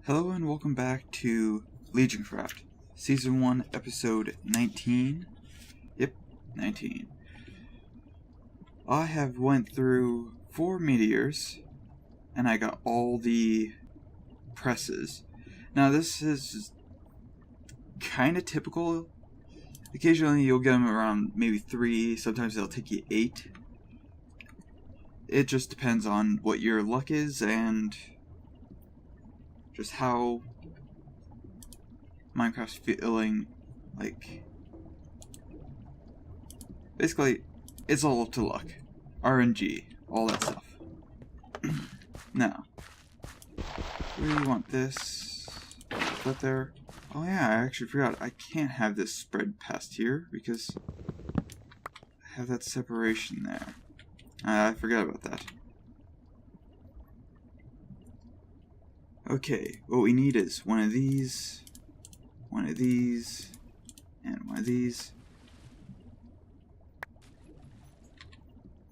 Hello and welcome back to Legioncraft, Season 1, Episode 19. Yep, 19. I have went through 4 meteors, and I got all the presses. Now this is kind of typical. Occasionally you'll get them around maybe 3, sometimes they'll take you 8. It just depends on what your luck is and just how Minecraft's feeling. Like, basically, it's all up to luck. RNG, all that stuff. Now, we want this. Put there. Oh yeah, I actually forgot. I can't have this spread past here because I have that separation there. I forgot about that. Okay, what we need is one of these, and one of these.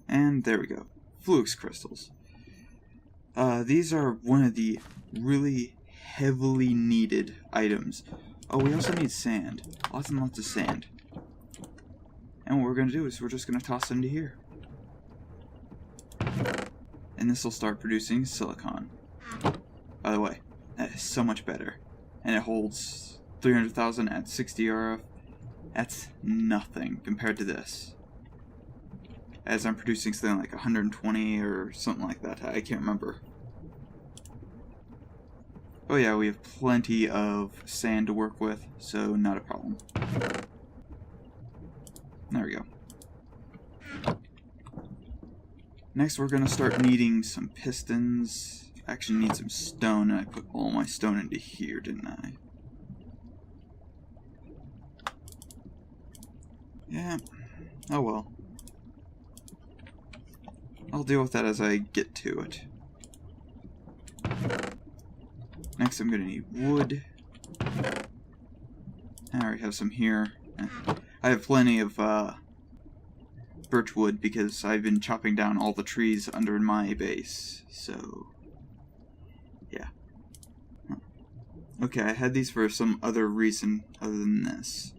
And there we go. Flux crystals. These are one of the really heavily needed items. Oh, we also need sand. Lots and lots of sand. And what we're going to do is we're just going to toss it into here. And this will start producing silicon. By the way, that is so much better. And it holds 300,000 at 60 RF. That's nothing compared to this. As I'm producing something like 120 or something like that. I can't remember. Oh yeah, we have plenty of sand to work with, so not a problem. There we go. Next we're going to start needing some pistons. I actually need some stone, and I put all my stone into here, didn't I? Yeah. Oh well. I'll deal with that as I get to it. Next I'm going to need wood. I already have some here. I have plenty of birch wood because I've been chopping down all the trees under my base, so yeah. Okay, I had these for some other reason other than this.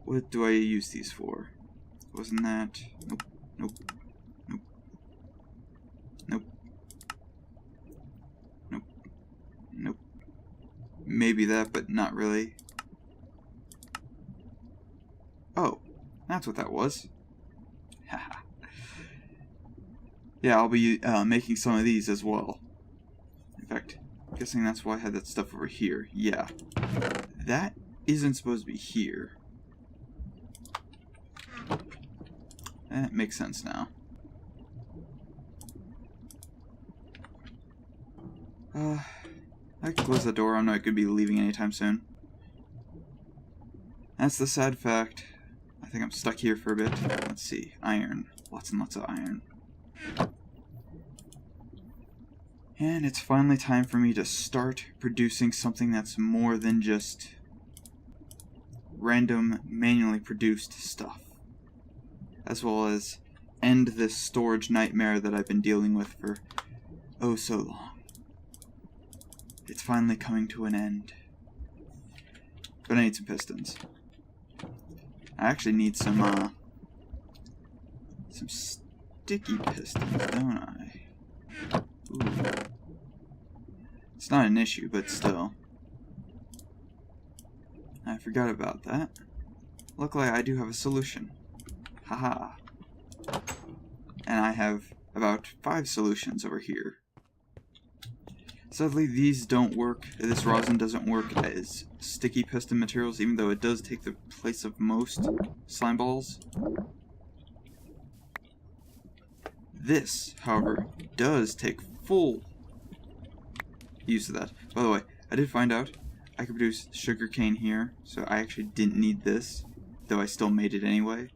What do I use these for? Wasn't that? Nope. Nope. Nope. Nope. Nope. Nope. Maybe that, but not really. Oh, that's what that was. Haha. Yeah, I'll be making some of these as well. In fact, I'm guessing that's why I had that stuff over here. Yeah. That isn't supposed to be here. That makes sense now. I can close the door. I'm not going to be leaving anytime soon. That's the sad fact. I think I'm stuck here for a bit. Let's see. Iron. Lots and lots of iron. And it's finally time for me to start producing something that's more than just random, manually produced stuff. As well as end this storage nightmare that I've been dealing with for oh so long. It's finally coming to an end. But I need some pistons. I actually need some sticky pistons, don't I? Ooh. It's not an issue, but still. I forgot about that. Luckily, I do have a solution. Haha. And I have about 5 solutions over here. Sadly, these don't work. This rosin doesn't work as sticky piston materials, even though it does take the place of most slime balls. This, however, does take full use of that. By the way, I did find out I could produce sugarcane here, so I actually didn't need this, though I still made it anyway.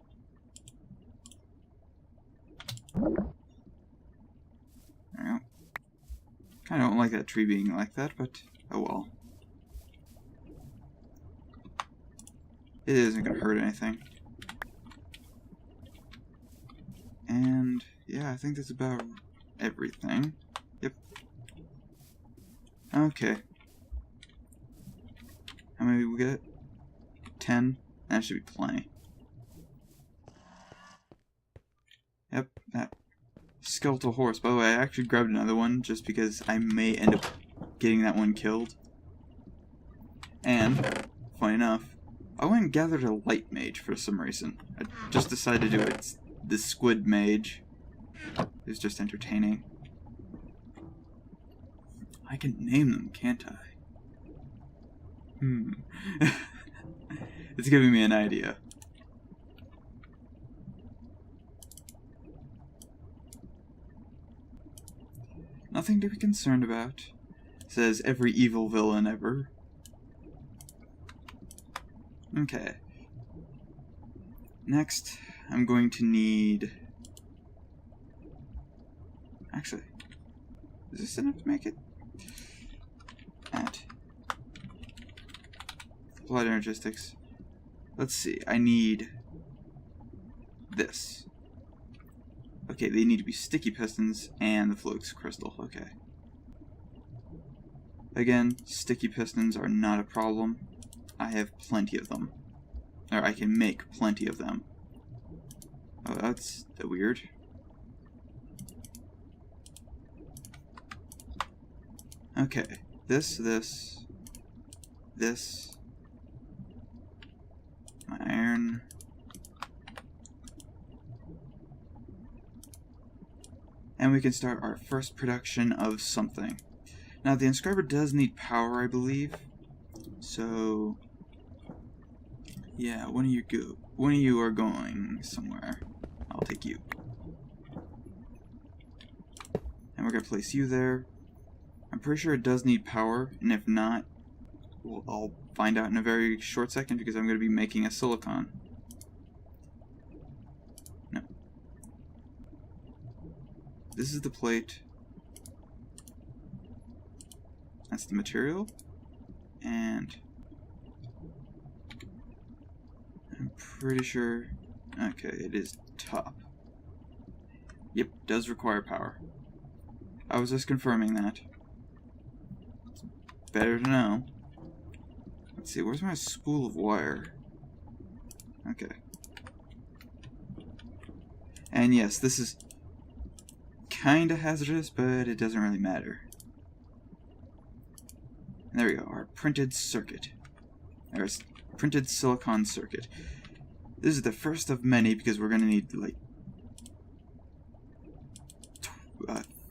There we go. I don't like that tree being like that, but oh well. It isn't going to hurt anything. And yeah, I think that's about everything. Yep. Okay. How many we get? 10? That should be plenty. Yep, that skeletal horse. By the way, I actually grabbed another one just because I may end up getting that one killed. And, funny enough, I went and gathered a light mage for some reason. I just decided to do it. It's the squid mage. It's just entertaining. I can name them, can't I? It's giving me an idea. Nothing to be concerned about, says every evil villain ever. Okay. Next, I'm going to need... Actually, is this enough to make it? Applied Energistics. Let's see, I need this. Okay, they need to be sticky pistons and the flux crystal. Okay. Again, sticky pistons are not a problem. I have plenty of them. Or I can make plenty of them. Oh, that's weird. Okay, this, my iron. And we can start our first production of something. Now, the inscriber does need power, I believe. So, yeah, one of you are going somewhere. I'll take you. And we're gonna place you there. I'm pretty sure it does need power, and if not, well, I'll find out in a very short second because I'm gonna be making a silicon. No. This is the plate. That's the material. And I'm pretty sure... Okay, it is top. Yep, does require power. I was just confirming that. It's better to know. Let's see, where's my spool of wire? Okay. And yes, this is kinda hazardous, but it doesn't really matter. And there we go, our printed circuit. Our printed silicon circuit. This is the first of many because we're gonna need like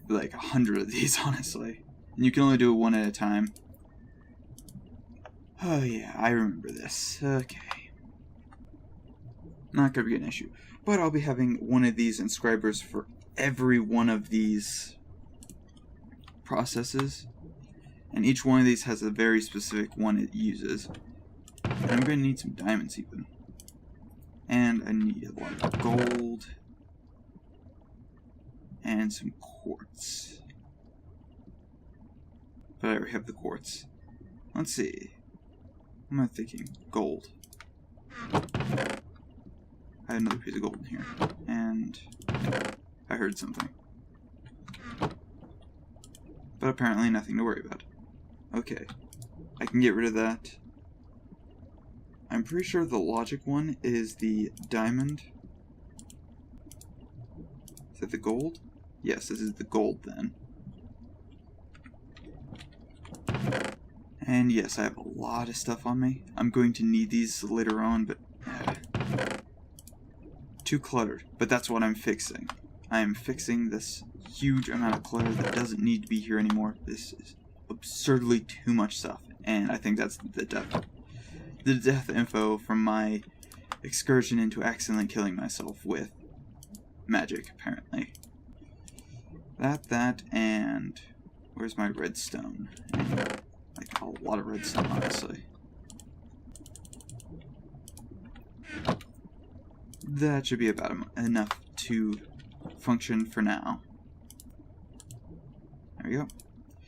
100 of these, honestly. And you can only do it one at a time. Oh yeah, I remember this. Okay. Not gonna be an issue. But I'll be having one of these inscribers for every one of these processes. And each one of these has a very specific one it uses. And I'm gonna need some diamonds even. And I need a lot of gold. And some quartz. But I already have the quartz. Let's see. What am I thinking? Gold. I have another piece of gold in here. And I heard something. But apparently nothing to worry about. Okay. I can get rid of that. I'm pretty sure the logic one is the diamond. Is that the gold? Yes, this is the gold then. And yes, I have a lot of stuff on me. I'm going to need these later on, but... too cluttered. But that's what I'm fixing. I am fixing this huge amount of clutter that doesn't need to be here anymore. This is absurdly too much stuff. And I think that's the death info from my excursion into accidentally killing myself with magic, apparently. That, and... Where's my redstone? Like, a lot of redstone, honestly. That should be about enough to function for now. There we go.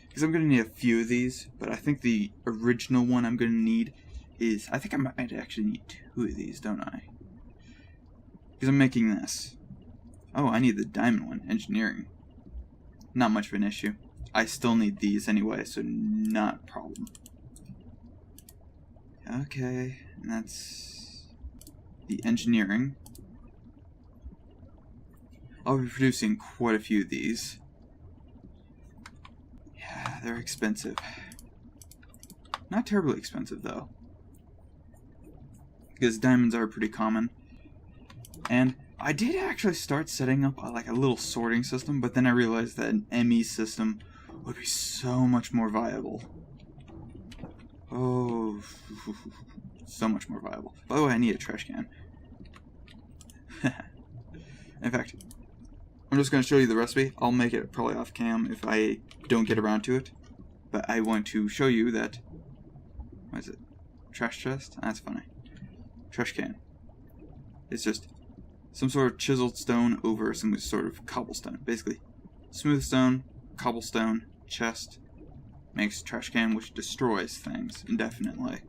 Because I'm going to need a few of these, but I think the original one I'm going to need is... I think I might actually need 2 of these, don't I? Because I'm making this. Oh, I need the diamond one, engineering. Not much of an issue. I still need these anyway, so not a problem. Okay, and that's the engineering. I'll be producing quite a few of these. Yeah, they're expensive. Not terribly expensive, though. Because diamonds are pretty common. And I did actually start setting up like a little sorting system, but then I realized that an ME system would be so much more viable. Oh, so much more viable. By the way, I need a trash can. In fact, I'm just going to show you the recipe. I'll make it probably off cam if I don't get around to it. But I want to show you that... What is it? Trash chest? That's funny. Trash can. It's just some sort of chiseled stone over some sort of cobblestone. Basically, smooth stone, cobblestone, chest, makes trash can, which destroys things indefinitely.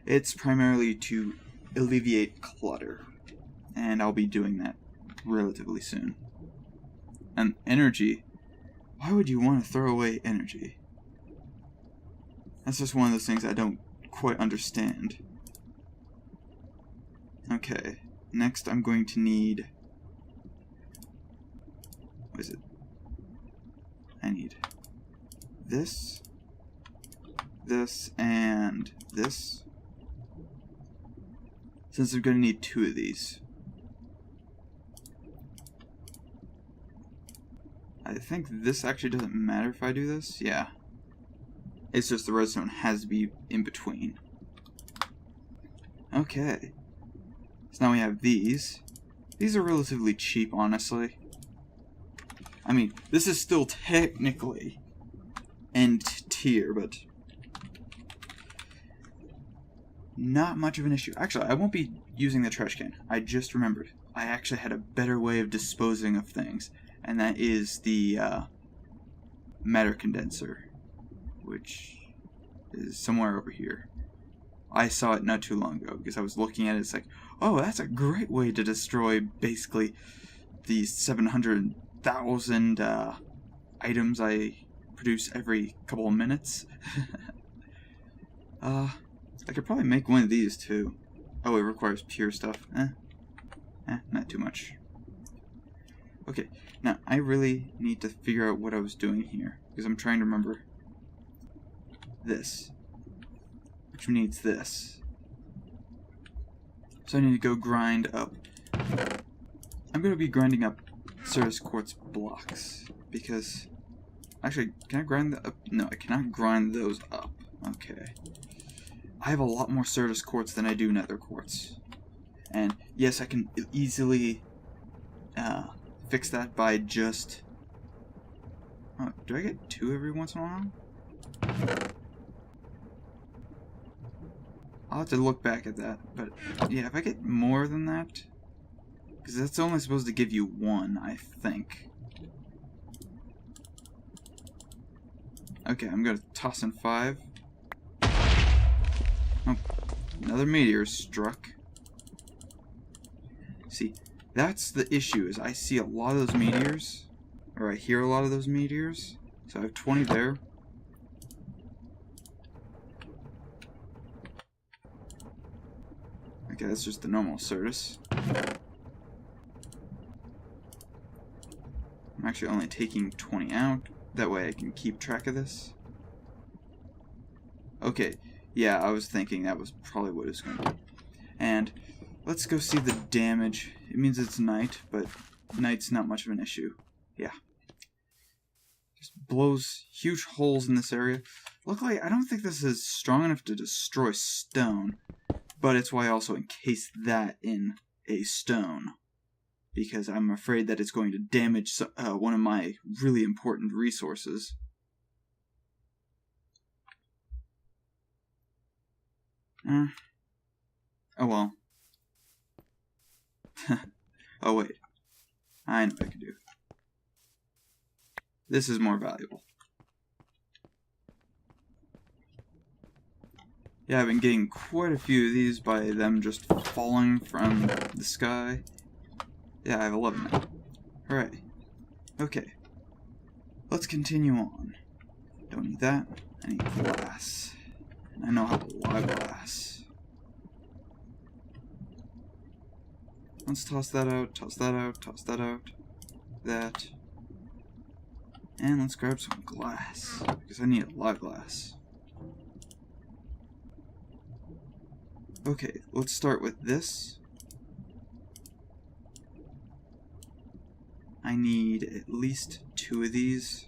It's primarily to alleviate clutter, and I'll be doing that relatively soon. And energy, why would you want to throw away energy? That's just one of those things I don't quite understand. Okay, next I'm going to need... What is it? I need this, this, and this. Since I'm going to need 2 of these. I think this actually doesn't matter if I do this. Yeah. It's just the redstone has to be in between. Okay. So now we have these. These are relatively cheap, honestly. I mean, this is still technically end tier, but not much of an issue. Actually, I won't be using the trash can. I just remembered. I actually had a better way of disposing of things, and that is the matter condenser, which is somewhere over here. I saw it not too long ago because I was looking at it. It's like, oh, that's a great way to destroy basically the 700,000 items I produce every couple of minutes. I could probably make one of these too. Oh, it requires pure stuff. Not too much. Okay, now I really need to figure out what I was doing here because I'm trying to remember this, which needs this. So I need to go grind up. I'm going to be grinding up Ceres quartz blocks because actually, can I grind that up? No, I cannot grind those up. Okay. I have a lot more Ceres quartz than I do nether quartz. And yes, I can easily fix that by just... Oh, do I get 2 every once in a while? I'll have to look back at that. But yeah, if I get more than that... Because that's only supposed to give you 1, I think. Okay, I'm going to toss in 5. Oh, another meteor struck. See, that's the issue, is I see a lot of those meteors, or I hear a lot of those meteors. So I have 20 there. Okay, that's just the normal Certus. I'm actually only taking 20 out. That way I can keep track of this. Okay, yeah, I was thinking that was probably what it was going to be. And let's go see the damage. It means it's night, but night's not much of an issue. Yeah. Just blows huge holes in this area. Luckily, I don't think this is strong enough to destroy stone, but it's why I also encased that in a stone, because I'm afraid that it's going to damage one of my really important resources. Oh well. Oh wait. I know what I can do. This is more valuable. Yeah, I've been getting quite a few of these by them just falling from the sky. Yeah, I have 11 now. Alright. Okay. let's continue on. Don't need that. I need glass. I know how to log glass. Let's toss that out, toss that out, toss that out. That. And let's grab some glass, because I need a lot of glass. Okay, let's start with this. I need at least 2 of these.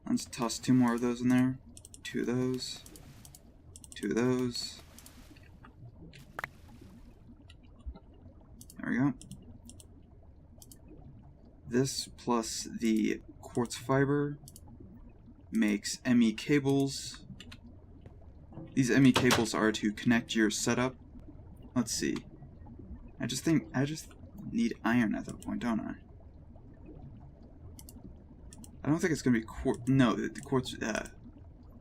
Let's toss 2 more of those in there. 2 of those. 2 of those. There we go. This plus the quartz fiber makes ME cables. These ME cables are to connect your setup. Let's see. I just need iron at that point, don't I? I don't think it's gonna be quartz. No, the quartz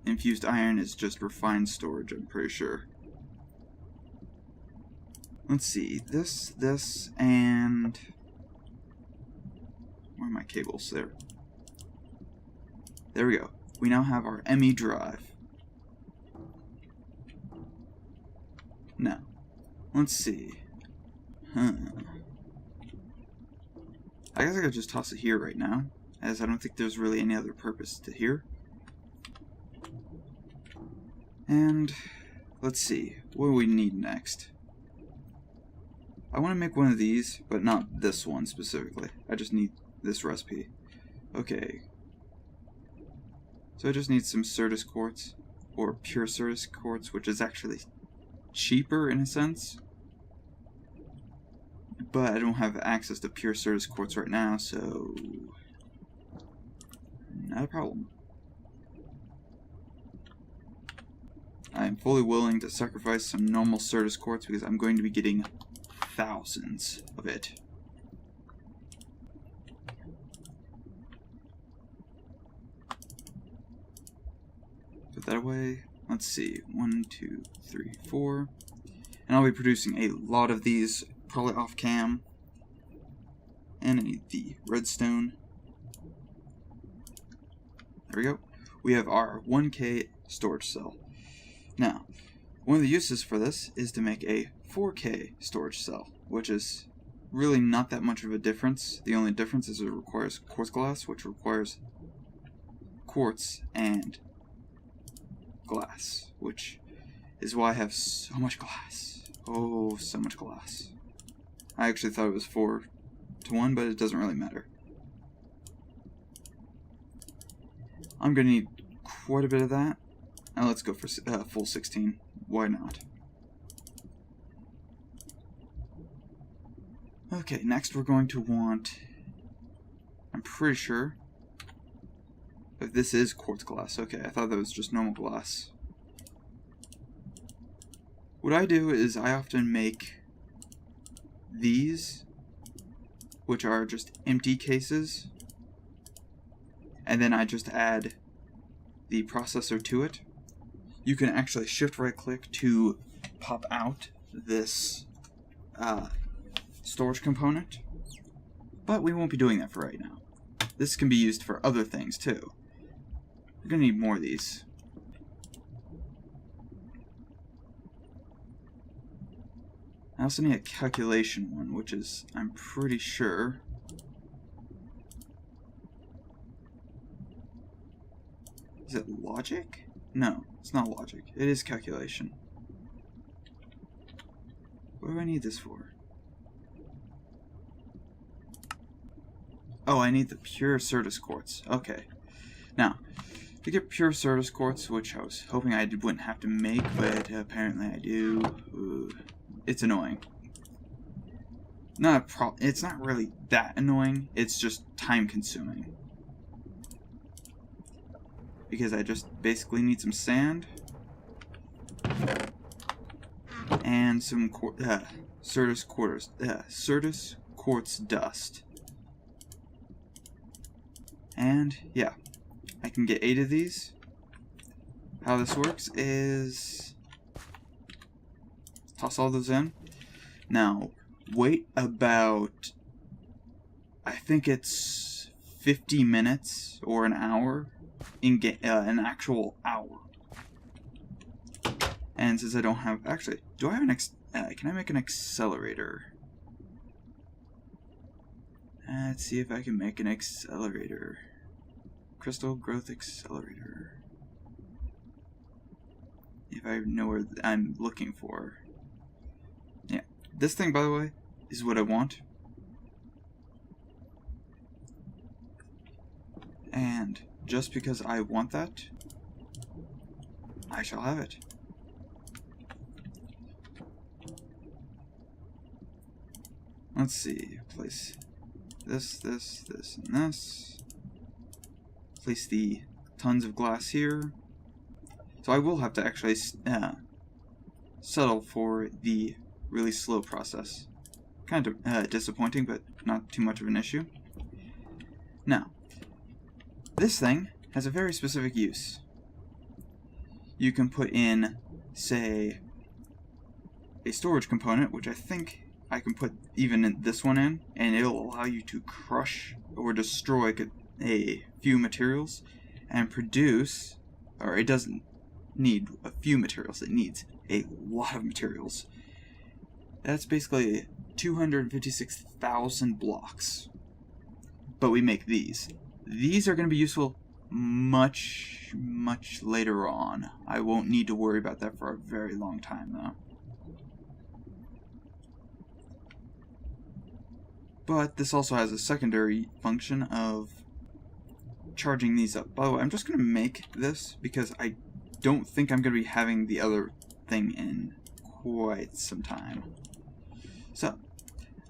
infused iron is just refined storage, I'm pretty sure. Let's see. This, and where are my cables? There. There we go. We now have our ME drive. Now, let's see. I guess I could just toss it here right now, as I don't think there's really any other purpose to here. And let's see. What do we need next? I want to make one of these, but not this one specifically. I just need this recipe. Okay. So I just need some Certus quartz, or pure Certus quartz, which is actually cheaper in a sense. But I don't have access to pure Certus quartz right now, so not a problem. I am fully willing to sacrifice some normal Certus quartz because I'm going to be getting thousands of it. Put that away. Let's see. 1, 2, 3, 4. And I'll be producing a lot of these, probably off cam. And I need the redstone. There we go. We have our 1K storage cell. Now, one of the uses for this is to make a 4K storage cell, which is really not that much of a difference. The only difference is it requires quartz glass, which requires quartz and glass, which is why I have so much glass. Oh, so much glass. I actually thought it was 4 to 1, but it doesn't really matter. I'm going to need quite a bit of that. Now let's go for full 16. Why not? Okay, next we're going to want, I'm pretty sure, if this is quartz glass. Okay, I thought that was just normal glass. What I do is I often make these, which are just empty cases, and then I just add the processor to it. You can actually shift right click to pop out this storage component, but we won't be doing that for right now. This can be used for other things too. We're gonna need more of these. I also need a calculation one, which is, I'm pretty sure, is it logic? No, it's not logic. It is calculation. What do I need this for? Oh, I need the pure Certus quartz. Okay. Now, to get pure Certus quartz, which I was hoping I wouldn't have to make, but apparently I do. Ooh, it's annoying. It's not really that annoying. It's just time consuming. Because I just basically need some sand and some Certus quartz dust. And yeah, I can get 8 of these. How this works is toss all those in. Now, wait about, I think it's 50 minutes or an hour, an actual hour. And since I don't have, actually, do I have an can I make an accelerator? Let's see if I can make an accelerator. Crystal growth accelerator. If I know where I'm looking for. Yeah, this thing, by the way, is what I want. And just because I want that, I shall have it. Let's see, place this, and this. Place the tons of glass here. So I will have to actually settle for the really slow process. Kind of disappointing, but not too much of an issue. Now, this thing has a very specific use. You can put in, say, a storage component, which I think I can put even this one in, and it'll allow you to crush or destroy a few materials and produce, or it doesn't need a few materials, it needs a lot of materials. That's basically 256,000 blocks. But we make these. These are going to be useful much later on. I won't need to worry about that for a very long time though. But this also has a secondary function of charging these up. By the way, I'm just going to make this because I don't think I'm going to be having the other thing in quite some time. So,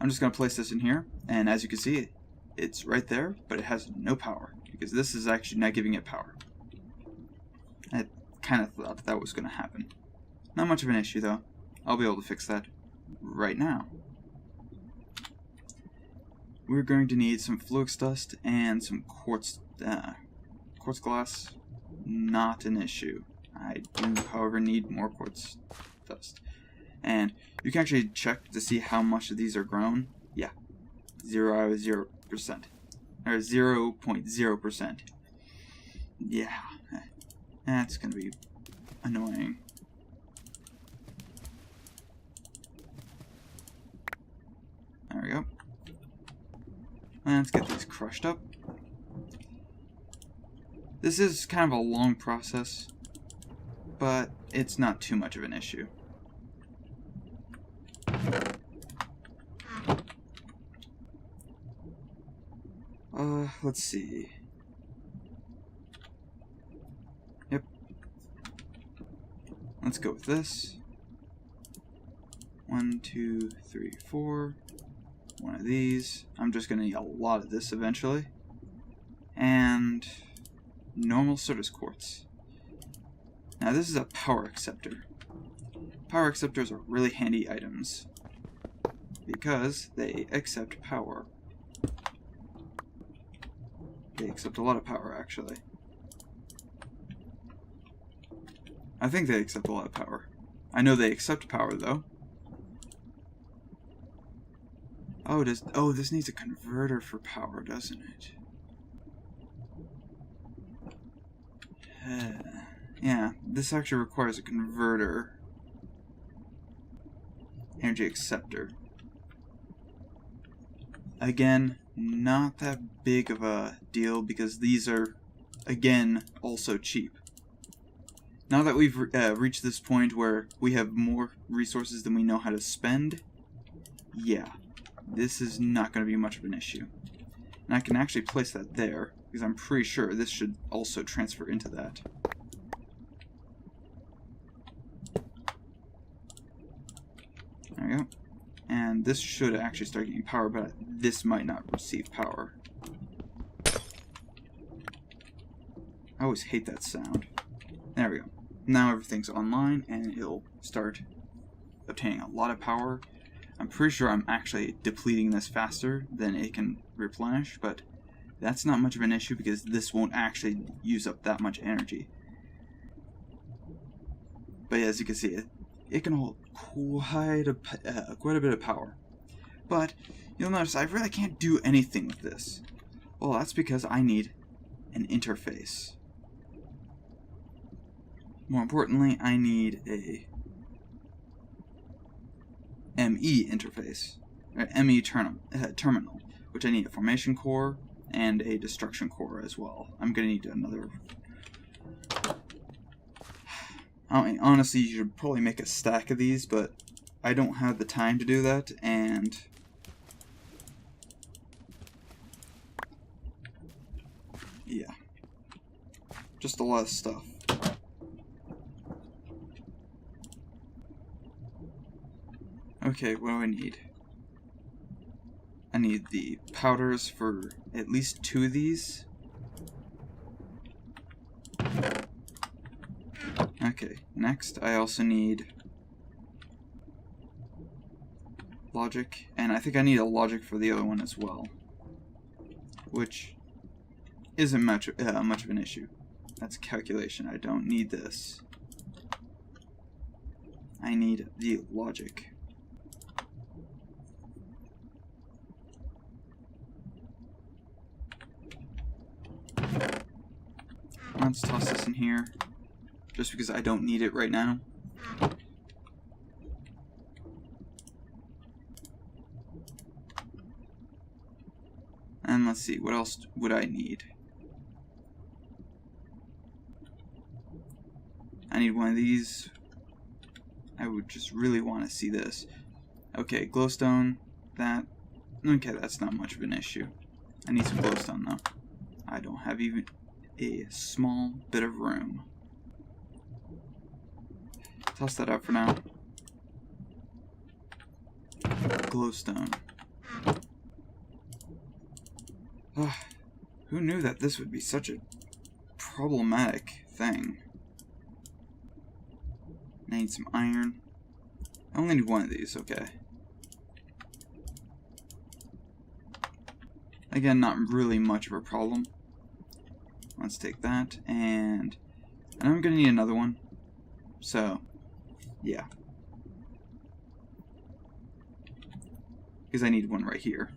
I'm just going to place this in here, and as you can see, it's right there, but it has no power, because this is actually not giving it power. I kind of thought that was going to happen. Not much of an issue, though. I'll be able to fix that right now. We're going to need some flux dust and some quartz glass. Not an issue. I do, however, need more quartz dust. And you can actually check to see how much of these are grown. Yeah, 0%. Or 0.0%. Yeah, that's going to be annoying. There we go. Let's get these crushed up. This is kind of a long process, but it's not too much of an issue. Let's see. Yep. Let's go with this. 1, 2, 3, 4. One of these. I'm just going to need a lot of this eventually. And normal Sirtis quartz. Now this is a power acceptor. Power acceptors are really handy items because they accept power. They accept a lot of power, actually. I think they accept a lot of power. I know they accept power, though. Oh, this needs a converter for power, doesn't it? Yeah, this actually requires a converter. Energy acceptor. Again, not that big of a deal because these are, again, also cheap. Now that we've reached this point where we have more resources than we know how to spend, yeah, this is not going to be much of an issue. And I can actually place that there, because I'm pretty sure this should also transfer into that. There we go. And this should actually start getting power, but this might not receive power. I always hate that sound. There we go. Now everything's online, and it'll start obtaining a lot of power. I'm pretty sure I'm actually depleting this faster than it can replenish, but that's not much of an issue because this won't actually use up that much energy. But as you can see, it can hold quite a bit of power. But you'll notice I really can't do anything with this. Well, that's because I need an interface. More importantly, I need a ME interface, or ME terminal, which I need a formation core and a destruction core as well. I'm going to need another. I mean, honestly, you should probably make a stack of these, but I don't have the time to do that, and yeah, just a lot of stuff. Okay, what do I need? I need the powders for at least 2 of these. Okay, next I also need logic, and I think I need a logic for the other one as well, which isn't much of an issue. That's calculation. I don't need this. I need the logic. Let's toss this in here, just because I don't need it right now. And let's see, what else would I need? I need one of these. I would just really want to see this. Okay, glowstone, that. Okay, that's not much of an issue. I need some glowstone though. I don't have even a small bit of room. Toss that up for now. Glowstone. Who knew that this would be such a problematic thing? I need some iron. I only need one of these, okay. Again, not really much of a problem. Let's take that, and I'm gonna need another one. So, yeah. Because I need one right here.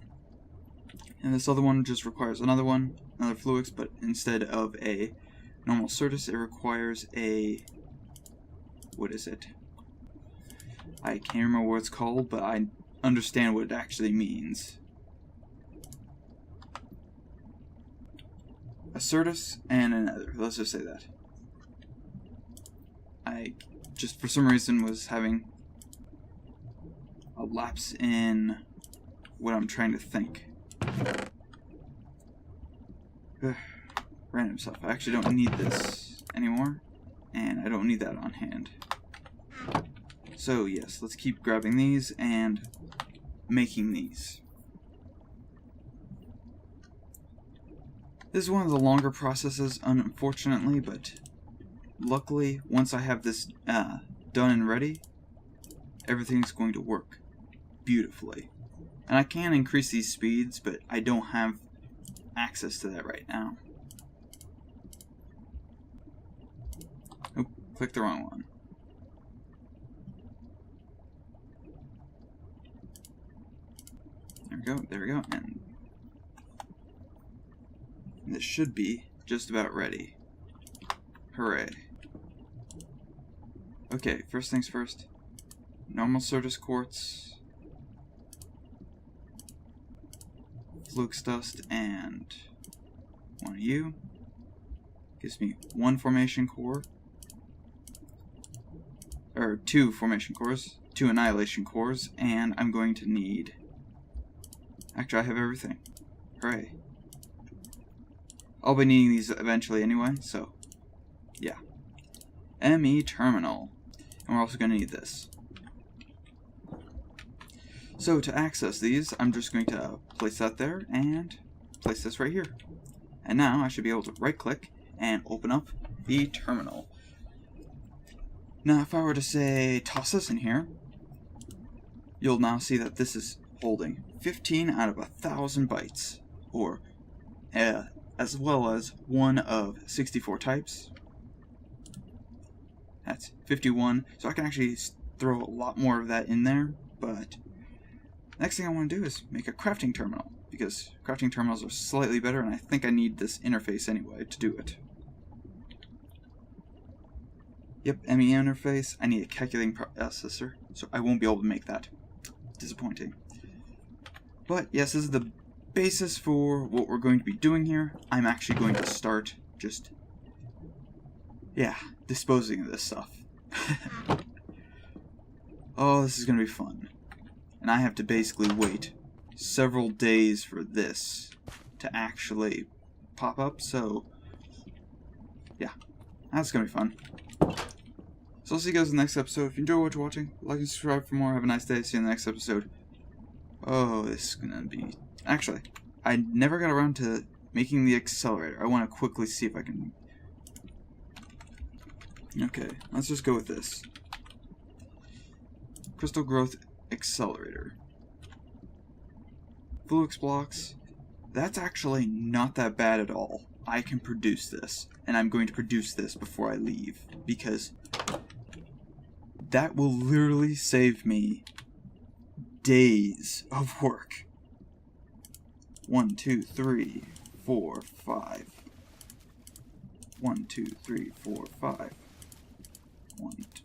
And this other one just requires another Fluix, but instead of a normal Certus, it requires a, what is it? I can't remember what it's called, but I understand what it actually means. A Certus and another, let's just say that. I just for some reason was having a lapse in what I'm trying to think. Random stuff. I actually don't need this anymore, and I don't need that on hand. So yes, let's keep grabbing these and making these. This is one of the longer processes, unfortunately, but luckily, once I have this done and ready, everything's going to work beautifully. And I can increase these speeds, but I don't have access to that right now. Oh, clicked the wrong one. There we go, and this should be just about ready. Hooray. Okay, first things first. Normal Certus quartz, Fluix dust, and one of you. Gives me one formation core. Or 2 formation cores, 2 annihilation cores, and I'm going to need... Actually, I have everything. Hooray. I'll be needing these eventually anyway, so yeah. ME terminal. And we're also going to need this. So to access these, I'm just going to place that there and place this right here. And now I should be able to right click and open up the terminal. Now if I were to say toss this in here, you'll now see that this is holding 15 out of 1,000 bytes, or as well as one of 64 types. That's 51, so I can actually throw a lot more of that in there, but next thing I want to do is make a crafting terminal, because crafting terminals are slightly better, and I think I need this interface anyway to do it. Yep, ME interface. I need a calculating processor, so I won't be able to make that. Disappointing. But yes, this is the basis for what we're going to be doing here. I'm actually going to start just, disposing of this stuff. Oh, this is going to be fun. And I have to basically wait several days for this to actually pop up, so yeah, that's going to be fun. So I'll see you guys in the next episode. If you enjoy what you're watching, like and subscribe for more. Have a nice day. See you in the next episode. Oh, this is going to be... Actually, I never got around to making the accelerator. I want to quickly see if I can... Okay, let's just go with this. Crystal Growth Accelerator. Fluix blocks. That's actually not that bad at all. I can produce this, and I'm going to produce this before I leave, because that will literally save me days of work. 1, 2, 3, 4, 5. 1, 2, 3, 4, 5. 1, 2.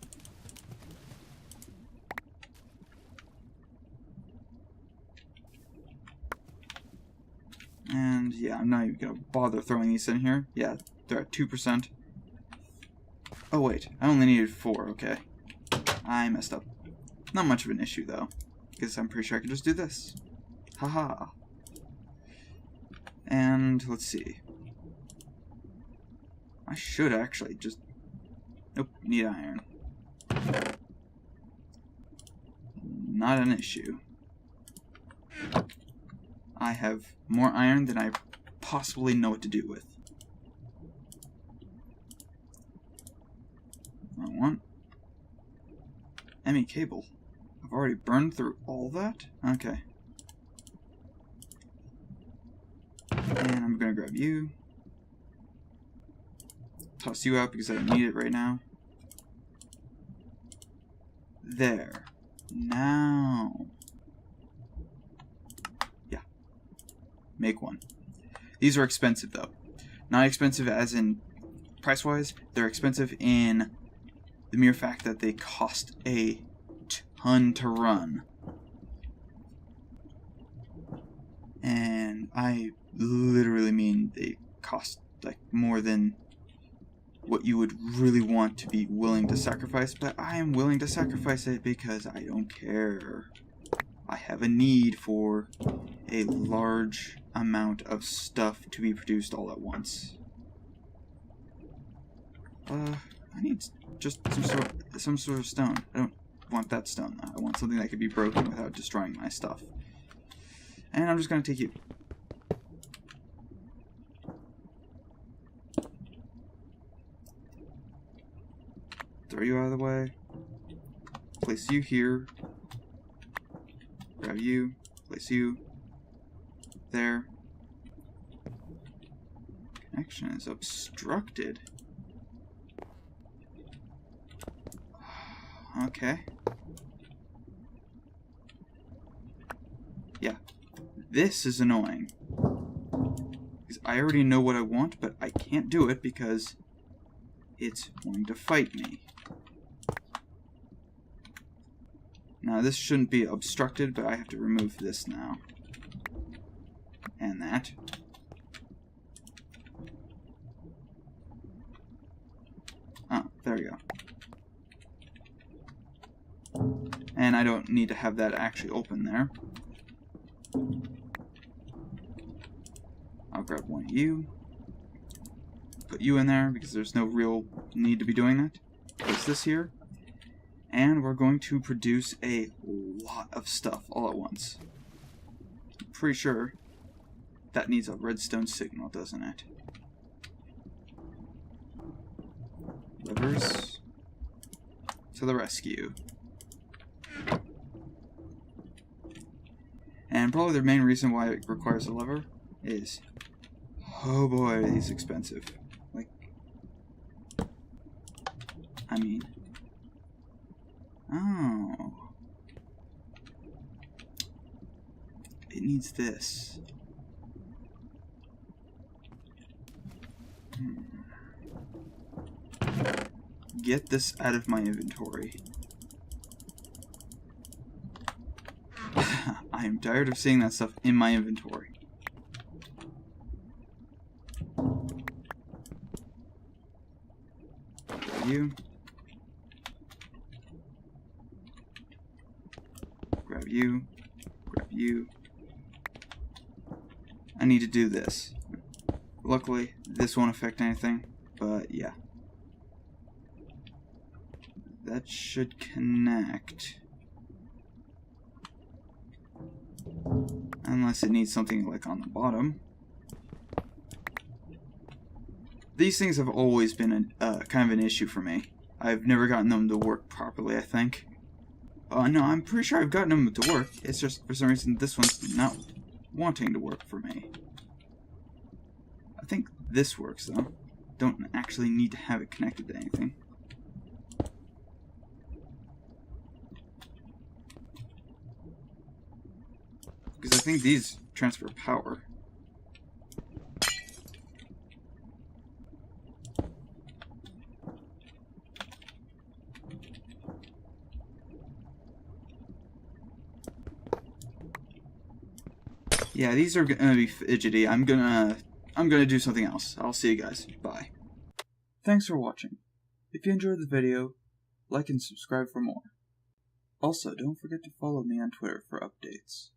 And yeah, I'm not even gonna bother throwing these in here. Yeah, they're at 2%. Oh wait, I only needed 4, okay. I messed up. Not much of an issue though, because I'm pretty sure I can just do this. Haha. And let's see. I should actually just... Nope, need iron. Not an issue. I have more iron than I possibly know what to do with. Wrong one. ME cable. I've already burned through all that? Okay. And I'm gonna grab you. Toss you out because I don't need it right now. There. Now. Yeah. Make one. These are expensive though. Not expensive as in price-wise. They're expensive in the mere fact that they cost a ton to run. And I literally mean they cost like more than what you would really want to be willing to sacrifice, but I am willing to sacrifice it because I don't care. I have a need for a large amount of stuff to be produced all at once. I need just some sort of stone. I don't want that stone though. I want something that could be broken without destroying my stuff. And I'm just gonna take you. Throw you out of the way. Place you here. Grab you. Place you. There. Connection is obstructed. Okay. Yeah. This is annoying. Because I already know what I want, but I can't do it because it's going to fight me. Now this shouldn't be obstructed, but I have to remove this now. And that. Oh, there we go. And I don't need to have that actually open there. I'll grab one of you. Put you in there because there's no real need to be doing that. Place this here. And we're going to produce a lot of stuff all at once. I'm pretty sure that needs a redstone signal, doesn't it? Levers to the rescue. And probably the main reason why it requires a lever is, oh boy, he's expensive. Like, I mean, oh. it needs this. Get this out of my inventory. I am tired of seeing that stuff in my inventory. Grab you. Grab you. Grab you. I need to do this. Luckily, this won't affect anything, but yeah. That should connect. Unless it needs something like on the bottom. These things have always been kind of an issue for me. I've never gotten them to work properly, I think. No, I'm pretty sure I've gotten them to work. It's just, for some reason, this one's not wanting to work for me. I think this works, though. Don't actually need to have it connected to anything. Because I think these transfer power. Yeah, these are gonna be fidgety. I'm gonna do something else. I'll see you guys. Bye. Thanks for watching. If you enjoyed the video, like and subscribe for more. Also, don't forget to follow me on Twitter for updates.